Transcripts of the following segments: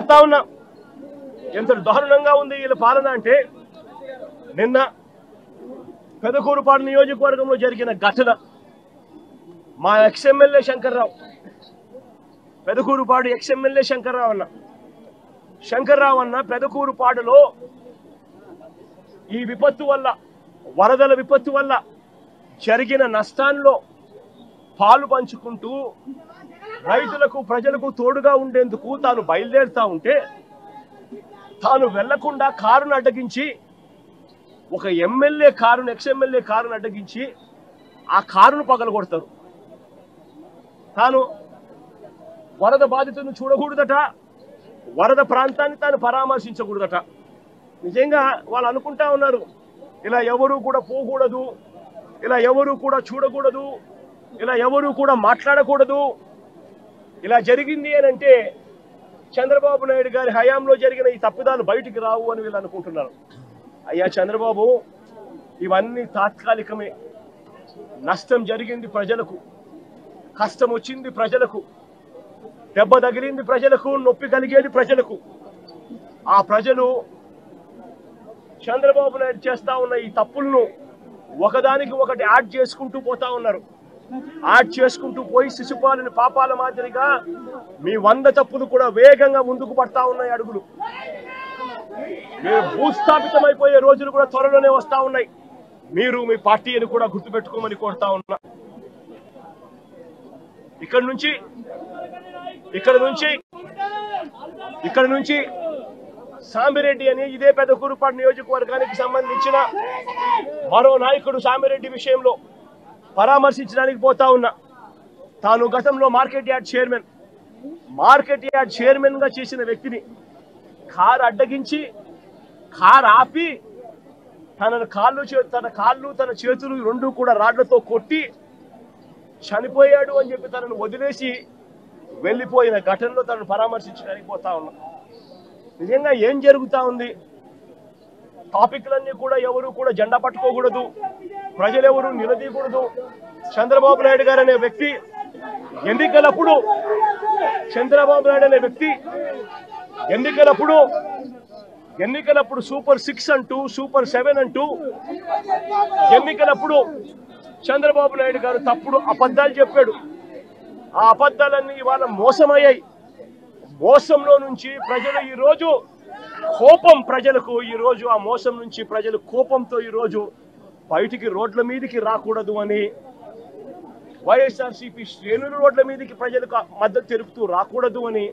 చెప్తా ఉన్నా ఎంత దారుణంగా ఉంది వీళ్ళ పాలన అంటే నిన్న పెదకూరుపాడు నియోజకవర్గంలో జరిగిన ఘటన మా ఎక్స్ఎమ్మెల్యే శంకర్రావు పెదకూరుపాడు ఎక్స్ఎమ్మెల్యే శంకర్రావు అన్న పెదకూరుపాడులో ఈ విపత్తు వల్ల వరదల విపత్తు వల్ల జరిగిన నష్టాల్లో పాలు పంచుకుంటూ రైతులకు ప్రజలకు తోడుగా ఉండేందుకు తాను బయలుదేరుతా ఉంటే తాను వెళ్లకుండా కారును అడ్డగించి ఒక ఎమ్మెల్యే కారును ఎక్స్ఎమ్మెల్యే కారును అడ్డగించి ఆ కారును పగలగొడతారు. తాను వరద బాధితులను చూడకూడదట, వరద ప్రాంతాన్ని తాను పరామర్శించకూడదట. నిజంగా వాళ్ళు అనుకుంటా ఉన్నారు ఇలా ఎవరు కూడా పోకూడదు, ఇలా ఎవరు కూడా చూడకూడదు, ఇలా ఎవరు కూడా మాట్లాడకూడదు. ఇలా జరిగింది అని అంటే చంద్రబాబు నాయుడు గారి హయాంలో జరిగిన ఈ తప్పిదాలు బయటికి రావు అని వీళ్ళు అనుకుంటున్నారు. అయ్యా చంద్రబాబు, ఇవన్నీ తాత్కాలికమే. నష్టం జరిగింది ప్రజలకు, కష్టం వచ్చింది ప్రజలకు, దెబ్బ తగిలింది ప్రజలకు, నొప్పి కలిగేది ప్రజలకు. ఆ ప్రజలు చంద్రబాబు నాయుడు చేస్తా ఉన్న ఈ తప్పులను ఒకదానికి ఒకటి యాడ్ చేసుకుంటూ పోతా ఉన్నారు. యాడ్ చేసుకుంటూ పోయి శిశుపాలని పాపాల మాదిరిగా మీ 100 తప్పులు కూడా వేగంగా ముందుకు పడతా ఉన్నాయి అడుగులు. మీరు భూస్థాపితమైపోయే రోజులు కూడా త్వరలోనే వస్తా ఉన్నాయి. మీరు మీ పార్టీని కూడా గుర్తుపెట్టుకోమని కోరుతా ఉన్నా. ఇక్కడ నుంచి సామిరెడ్డి అని ఇదే పెదకూరుపాడు నియోజకవర్గానికి సంబంధించిన మరో నాయకుడు సామిరెడ్డి విషయంలో పరామర్శించడానికి పోతా ఉన్నా. తాను గతంలో మార్కెట్ యార్డ్ చైర్మన్ గా చేసిన వ్యక్తిని కారు అడ్డగించి కారు ఆపి తన కాళ్ళు తన చేతులు రెండు కూడా రాడ్లతో కొట్టి చనిపోయాడు అని చెప్పి తనను వదిలేసి వెళ్ళిపోయిన ఘటనలో తనను పరామర్శించడానికి పోతా ఉన్నా. నిజంగా ఏం జరుగుతా ఉంది? టాపిక్లన్నీ కూడా ఎవరు కూడా జెండా పట్టుకోకూడదు, ప్రజలెవరు నిలదీయకూడదు. చంద్రబాబు నాయుడు గారు అనే వ్యక్తి ఎన్నికలప్పుడు సూపర్ 6 అంటూ సూపర్ 7 అంటూ ఎన్నికలప్పుడు చంద్రబాబు నాయుడు గారు తప్పుడు అబద్ధాలు చెప్పాడు. ఆ అబద్ధాలన్నీ ఇవాళ మోసమయ్యాయి. మోసంలో నుంచి ప్రజలు ఈరోజు కోపం, ఆ మోసం నుంచి ప్రజలు కోపంతో ఈరోజు బయటికి రోడ్ల మీదకి రాకూడదు అని వైఎస్ఆర్సీపీ శ్రేణులు రోడ్ల మీదకి ప్రజలకు మద్దతు తెలుపుతూ రాకూడదు అని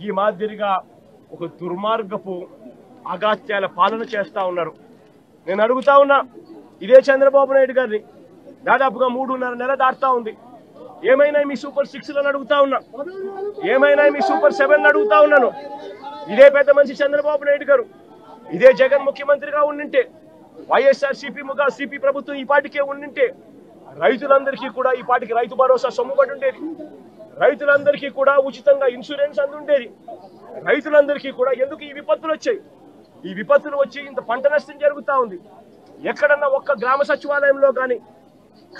ఈ మాదిరిగా ఒక దుర్మార్గపు అగాత్యాల పాలన చేస్తా ఉన్నారు. నేను అడుగుతా ఉన్నా ఇదే చంద్రబాబు నాయుడు గారిని, దాదాపుగా 3.5 నెలలు దాటుతా ఉంది. ఏమైనా మీ సూపర్ 6లను అడుగుతా ఉన్నా, ఏమైనా మీ సూపర్ 7 అడుగుతా ఉన్నాను. ఇదే పెద్ద మనిషి చంద్రబాబు నాయుడు గారు, ఇదే జగన్ ముఖ్యమంత్రిగా ఉండింటే, వైఎస్ఆర్సీపీ ప్రభుత్వం ఈ పాటికే ఉండింటే రైతులందరికీ కూడా ఈ పాటికి రైతు భరోసా సొమ్ముబడి ఉండేది, రైతులందరికీ కూడా ఉచితంగా ఇన్సూరెన్స్ అందుండేది. రైతులందరికీ కూడా ఎందుకు ఈ విపత్తులు వచ్చాయి? ఈ విపత్తులు వచ్చి ఇంత పంట నష్టం జరుగుతూ ఉంది. ఎక్కడన్నా ఒక్క గ్రామ సచివాలయంలో కానీ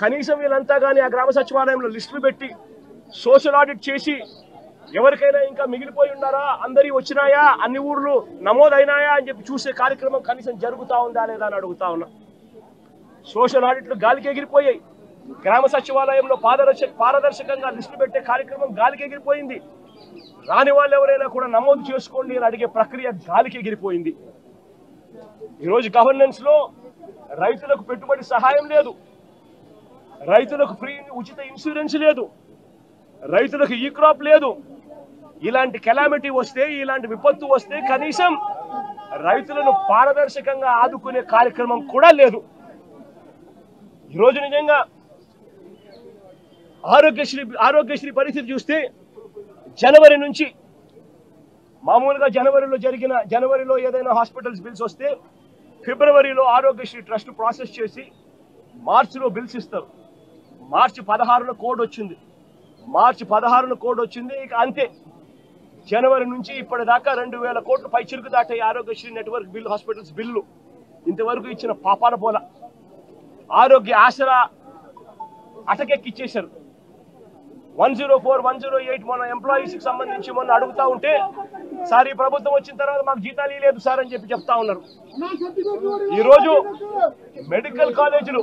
కనీసం వీళ్ళంతా కానీ ఆ గ్రామ సచివాలయంలో లిస్టులు పెట్టి సోషల్ ఆడిట్ చేసి ఎవరికైనా ఇంకా మిగిలిపోయి ఉన్నారా, అందరి వచ్చినాయా, అన్ని ఊర్లు నమోదైనాయా అని చెప్పి చూసే కార్యక్రమం కనీసం జరుగుతూ ఉందా లేదా అని అడుగుతా ఉన్నా. సోషల్ ఆడిట్లు గాలికి ఎగిరిపోయాయి. గ్రామ సచివాలయంలో పారదర్శకంగా లిస్టులు పెట్టే కార్యక్రమం గాలికి ఎగిరిపోయింది. రాని వాళ్ళు ఎవరైనా కూడా నమోదు చేసుకోండి అని అడిగే ప్రక్రియ గాలికి ఎగిరిపోయింది. ఈరోజు గవర్నెన్స్ లో రైతులకు పెట్టుబడి సహాయం లేదు, రైతులకు ఫ్రీ ఉచిత ఇన్సూరెన్స్ లేదు, రైతులకు ఈ క్రాప్ లేదు. ఇలాంటి కెలామిటీ వస్తే, ఇలాంటి విపత్తు వస్తే కనీసం రైతులను పారదర్శకంగా ఆదుకునే కార్యక్రమం కూడా లేదు. ఈరోజు నిజంగా ఆరోగ్యశ్రీ పరిస్థితి చూస్తే జనవరి నుంచి మామూలుగా జనవరిలో ఏదైనా హాస్పిటల్స్ బిల్స్ వస్తే ఫిబ్రవరిలో ఆరోగ్యశ్రీ ట్రస్ట్ ప్రాసెస్ చేసి మార్చిలో బిల్స్ ఇస్తారు. మార్చి 16న కోడ్ వచ్చింది. ఇక అంతే. జనవరి నుంచి ఇప్పటిదాకా 2000 కోట్లు పై చిరుకు దాటాయి Aarogyasri network bill hospitals bill. ఇంతవరకు ఇచ్చిన పాపాల పోల. ఆరోగ్య ఆసరా అటకెక్కిచ్చేశారు. 104, 108 మన ఎంప్లాయీస్కి సంబంధించి మొన్న అడుగుతా ఉంటే సార్ ఈ ప్రభుత్వం వచ్చిన తర్వాత మాకు జీతాలు లేదు సార్ అని చెప్తా ఉన్నారు. ఈరోజు మెడికల్ కాలేజీలు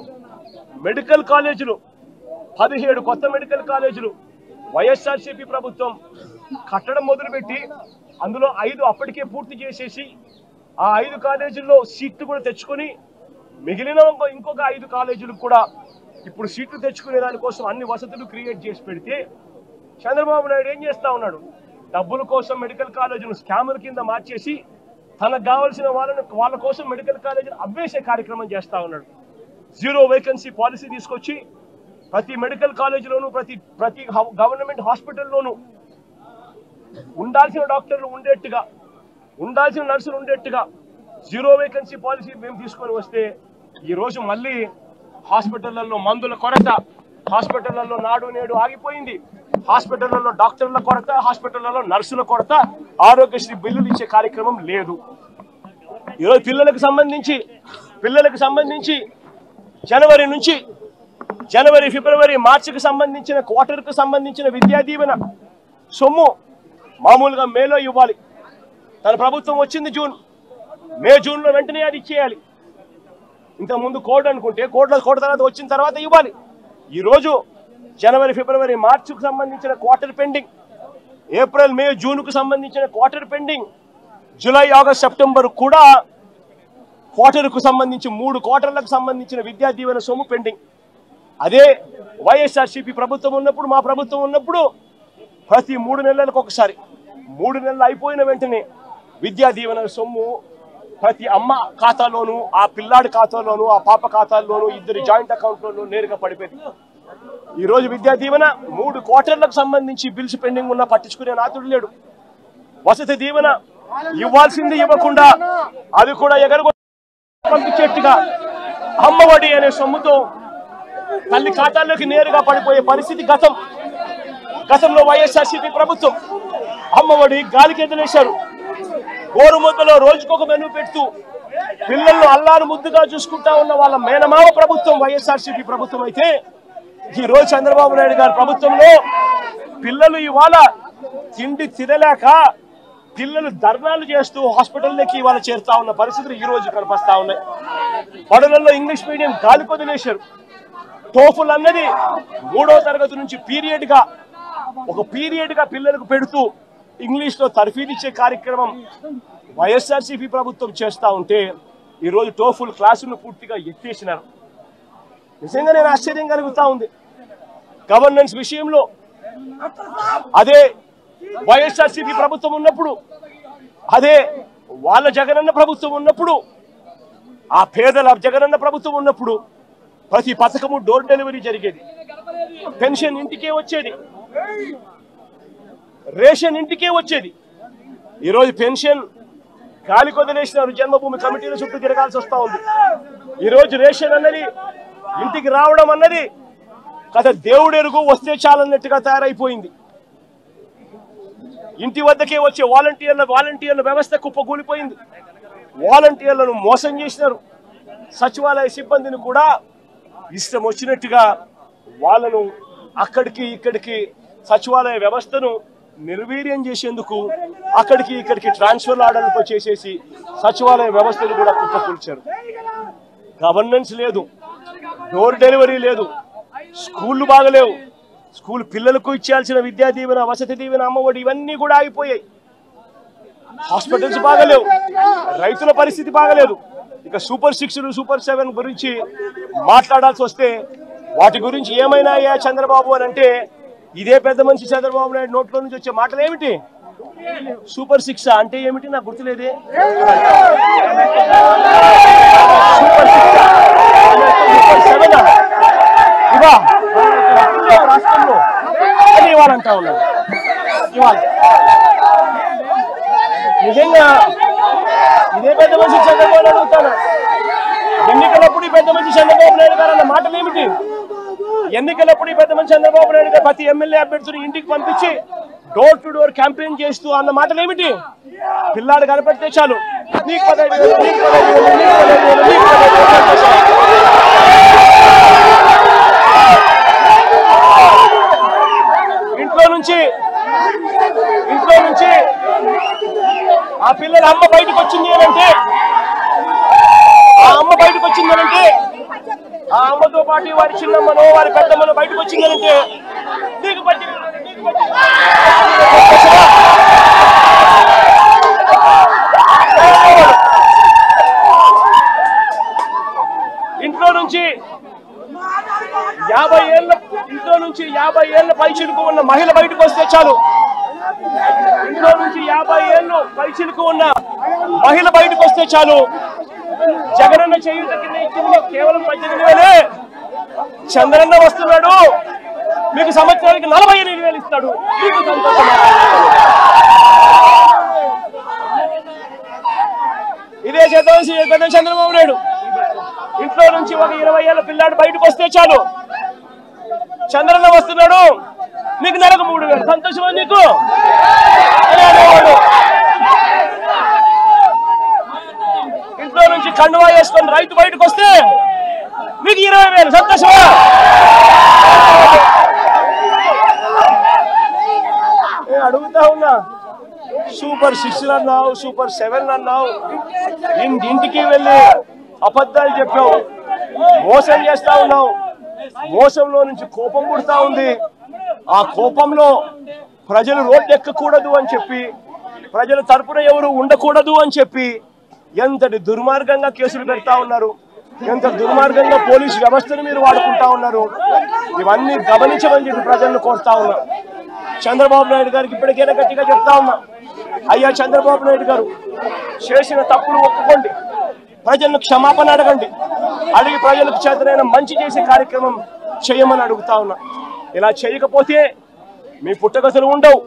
17 కొత్త మెడికల్ కాలేజీలు వైఎస్ఆర్సీపీ ప్రభుత్వం కట్టడం మొదలుపెట్టి అందులో 5 అప్పటికే పూర్తి చేసేసి ఆ 5 కాలేజీల్లో సీట్లు కూడా తెచ్చుకొని మిగిలిన ఇంకొక 5 కాలేజీలకు కూడా ఇప్పుడు సీట్లు తెచ్చుకునే దానికోసం అన్ని వసతులు క్రియేట్ చేసి పెడితే చంద్రబాబు నాయుడు ఏం చేస్తా ఉన్నాడు? డబ్బుల కోసం మెడికల్ కాలేజీను స్కాముల కింద మార్చేసి తనకు కావాల్సిన వాళ్ళ కోసం మెడికల్ కాలేజీని అవ్వేసే కార్యక్రమం చేస్తా ఉన్నాడు. 0 వేకెన్సీ పాలసీ తీసుకొచ్చి ప్రతి మెడికల్ కాలేజీలోనూ ప్రతి గవర్నమెంట్ హాస్పిటల్లోనూ ఉండాల్సిన డాక్టర్లు ఉండేట్టుగా, ఉండాల్సిన నర్సులు ఉండేట్టుగా 0 వేకెన్సీ పాలసీ మేము తీసుకొని వస్తే ఈరోజు మళ్ళీ హాస్పిటళ్లలో మందుల కొరత, హాస్పిటళ్లలో నాడు నేడు ఆగిపోయింది, హాస్పిటళ్లలో డాక్టర్ల కొరత, హాస్పిటళ్లలో నర్సుల కొరత, ఆరోగ్యశ్రీ బిల్లులు ఇచ్చే కార్యక్రమం లేదు. ఈరోజు పిల్లలకు సంబంధించి జనవరి నుంచి ఫిబ్రవరి మార్చికి సంబంధించిన క్వార్టర్కు సంబంధించిన విద్యా దీవెన సొమ్ము మామూలుగా మేలో ఇవ్వాలి. తన ప్రభుత్వం వచ్చింది జూన్లో వెంటనే అది ఇచ్చేయాలి. ఇంతకుముందు కోడ్ అనుకుంటే కోడ్ తర్వాత వచ్చిన తర్వాత ఇవ్వాలి. ఈరోజు జనవరి ఫిబ్రవరి మార్చికి సంబంధించిన క్వార్టర్ పెండింగ్, ఏప్రిల్ మే జూన్కు సంబంధించిన quarter pending, July August September కూడా క్వార్టర్కు సంబంధించి 3 క్వార్టర్లకు సంబంధించిన విద్యా దీవెన సొమ్ము పెండింగ్. అదే వైఎస్ఆర్సీపీ ప్రభుత్వం ఉన్నప్పుడు, మా ప్రభుత్వం ఉన్నప్పుడు ప్రతి 3 నెలలకు ఒకసారి, 3 నెలలు అయిపోయిన వెంటనే విద్యా దీవెన సొమ్ము ప్రతి అమ్మ ఖాతాలోను, ఆ పిల్లాడి ఖాతాలోను, ఆ పాప ఖాతాల్లోనూ 2 జాయింట్ అకౌంట్లోనూ నేరుగా పడిపోయింది. ఈరోజు విద్యా దీవెన 3 క్వార్టర్లకు సంబంధించి బిల్స్ పెండింగ్ ఉన్నా పట్టించుకునే నాతుడు లేడు. వసతి దీవెన ఇవ్వాల్సింది ఇవ్వకుండా అది కూడా పంపించేట్టుగా అమ్మఒడి అనే సొమ్ముతో తల్లి ఖాతాల్లోకి నేరుగా పడిపోయే పరిస్థితి గతంలో వైఎస్ఆర్సీపీ ప్రభుత్వం. అమ్మఒడి గాలికి ఎదిలేశారు. గోరుముద్దలో రోజుకొక మెనూ పెడుతూ పిల్లలను అల్లారు ముద్దుగా చూసుకుంటా ఉన్న వాళ్ళ మేనమామ ప్రభుత్వం వైఎస్ఆర్సీపీ ప్రభుత్వం అయితే, ఈ రోజు చంద్రబాబు నాయుడు గారి ప్రభుత్వంలో పిల్లలు ఇవాళ తిండి తినలేక పిల్లలు ధర్నాలు చేస్తూ హాస్పిటల్లోకి ఇవాళ చేరుతా ఉన్న పరిస్థితులు ఈ రోజు కనిపిస్తా ఉన్నాయి. బడులలో ఇంగ్లీష్ మీడియం గాలి కొదిలేశారు. టోఫుల్ అన్నది 3వ తరగతి నుంచి పీరియడ్గా పిల్లలకు పెడుతూ ఇంగ్లీష్లో తర్ఫీదిచ్చే కార్యక్రమం వైఎస్ఆర్సీపీ ప్రభుత్వం చేస్తూ ఉంటే ఈరోజు టోఫుల్ క్లాసులను పూర్తిగా ఎత్తేసినారు. నిజంగా నేను ఆశ్చర్యం కలుగుతా ఉంది. గవర్నెన్స్ విషయంలో అదే వైఎస్ఆర్సీపీ ప్రభుత్వం ఉన్నప్పుడు, అదే వాళ్ళ జగనన్న ప్రభుత్వం ఉన్నప్పుడు, ఆ పేదల జగనన్న ప్రభుత్వం ఉన్నప్పుడు ప్రతి పథకము డోర్ డెలివరీ జరిగేది. పెన్షన్ ఇంటికే వచ్చేది, రేషన్ ఇంటికే వచ్చేది. ఈరోజు పెన్షన్ గాలి కొదిలేసినారు. జన్మభూమి కమిటీల చుట్టూ తిరగాల్సి వస్తూ ఉంది. ఈరోజు రేషన్ అన్నది ఇంటికి రావడం అన్నది కథ దేవుడెరుగు, వస్తే చాలన్నట్టుగా తయారైపోయింది. ఇంటి వద్దకే వచ్చే వాలంటీర్ల వ్యవస్థ కుప్పకూలిపోయింది. వాలంటీర్లను మోసం చేసినారు. సచివాలయ సిబ్బందిని కూడా ఇష్టం వచ్చినట్టుగా వాళ్ళను అక్కడికి ఇక్కడికి సచివాలయ వ్యవస్థను నిర్వీర్యం చేసేందుకు అక్కడికి ఇక్కడికి ట్రాన్స్ఫర్ ఆర్డర్లతో చేసేసి సచివాలయ వ్యవస్థను కూడా కుప్పకూల్చారు. గవర్నెన్స్ లేదు, డోర్ డెలివరీ లేదు, స్కూళ్ళు బాగలేవు, స్కూల్ పిల్లలకు ఇచ్చేయాల్సిన విద్యా దీవెన, వసతి దీవెన, అమ్మఒడి ఇవన్నీ కూడా ఆగిపోయాయి. హాస్పిటల్స్ బాగలేవు, రైతుల పరిస్థితి బాగలేదు. ఇక సూపర్ 6, సూపర్ 7 గురించి మాట్లాడాల్సి వస్తే వాటి గురించి ఏమైనా చంద్రబాబు అని అంటే ఇదే పెద్ద మనిషి చంద్రబాబు నాయుడు నోట్లో నుంచి వచ్చే మాటలు ఏమిటి? సూపర్ 6 అంటే ఏమిటి నాకు గుర్తులేదే. సూపర్ 7 ఇవా రాష్ట్రంలో అని ఇవ్వాలంటా ఉన్నారు. ఇవాళ నిజంగా ఇదే పెద్ద మనిషి చంద్రబాబు నాయుడు అడుగుతాను, ఎన్నికలప్పుడు ఈ పెద్ద మనిషి చంద్రబాబు నాయుడు గారు అన్న మాటలు ఏమిటి? ఎన్నికలప్పుడు ఈ పెద్ద మనిషి చంద్రబాబు నాయుడు గారు ప్రతి ఎమ్మెల్యే అభ్యర్థులు ఇంటికి పంపించి డోర్ టు డోర్ క్యాంపెయిన్ చేస్తూ అన్న మాటలు ఏమిటి? పిల్లాడు కనపడితే చాలు నీకు 15,000, నీకు 15,000, నీకు 15,000, నీకు 15,000. నుంచి ఆ పిల్లల అమ్మ బయటకు వచ్చింది అంటే ఆ అమ్మతో పాటు వారి చిన్నమ్మనో వారి పెద్దమ్మనో బయటకు వచ్చిందనంటే ఇంట్లో నుంచి 50 ఏళ్ల పైచిలుకు ఉన్న మహిళ బయటకు వస్తే చాలు. ఇంట్లో నుంచి 50 ఏళ్ళు పైచిలుకు ఉన్న మహిళ బయటకు వస్తే చాలు. జగనన్న చేయూత కింద ఇచ్చింది కేవలం 18,000. చంద్రన్న వస్తున్నాడు, మీకు సంవత్సరానికి 48,000 ఇస్తాడు. మీకు సంతోషం. ఇదే చేద్దాం చంద్రబాబు నాయుడు. ఇంట్లో నుంచి ఒక 20 ఏళ్ల పిల్లాడు బయటకు వస్తే చాలు, చంద్రన్న వస్తున్నాడు, మీకు నెలకు 3,000. సంతోషమా నీకు? ఇంట్లో నుంచి కండువా వేసుకొని రైతు బయటకు వస్తే మీకు 20,000. సంతోషమా? నేను అడుగుతా ఉన్నా, సూపర్ 6 అన్నావు, సూపర్ 7 అన్నావు, ఇంటికి వెళ్ళి అబద్ధాలు చెప్పావు, మోసం చేస్తా ఉన్నావు. మోసంలో నుంచి కోపం పుడతా ఉంది. ఆ కోపంలో ప్రజలు రోడ్డు ఎక్కకూడదు అని చెప్పి, ప్రజల తరపున ఎవరు ఉండకూడదు అని చెప్పి ఎంతటి దుర్మార్గంగా కేసులు పెడతా ఉన్నారు, ఎంత దుర్మార్గంగా పోలీసు వ్యవస్థను మీరు వాడుకుంటా ఉన్నారు. ఇవన్నీ గమనించమని చెప్పి ప్రజలను కోరుతా ఉన్నా. చంద్రబాబు నాయుడు గారికి ఇప్పటికైనా గట్టిగా చెప్తా ఉన్నా, అయ్యా చంద్రబాబు నాయుడు గారు, చేసిన తప్పులు ఒప్పుకోండి, ప్రజలను క్షమాపణ అడగండి, అడిగి ప్రజలకు చేతనైన మంచి చేసే కార్యక్రమం చేయమని అడుగుతా ఉన్నా. ఇలా చేయకపోతే మీ పుట్టగతులు ఉండవు.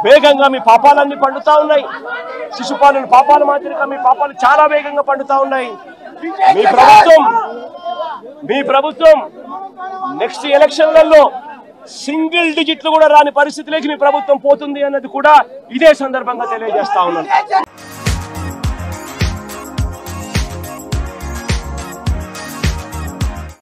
వేగంగా మీ పాపాలన్నీ పండుతా ఉన్నాయి. శిశుపాలుల పాపాల మాదిరిగా మీ పాపాలు చాలా వేగంగా పండుతా ఉన్నాయి. మీ ప్రభుత్వం నెక్స్ట్ ఎలక్షన్లలో సింగిల్ డిజిట్లు కూడా రాని పరిస్థితిలోకి మీ ప్రభుత్వం పోతుంది అన్నది కూడా ఇదే సందర్భంగా తెలియజేస్తా ఉన్నాను.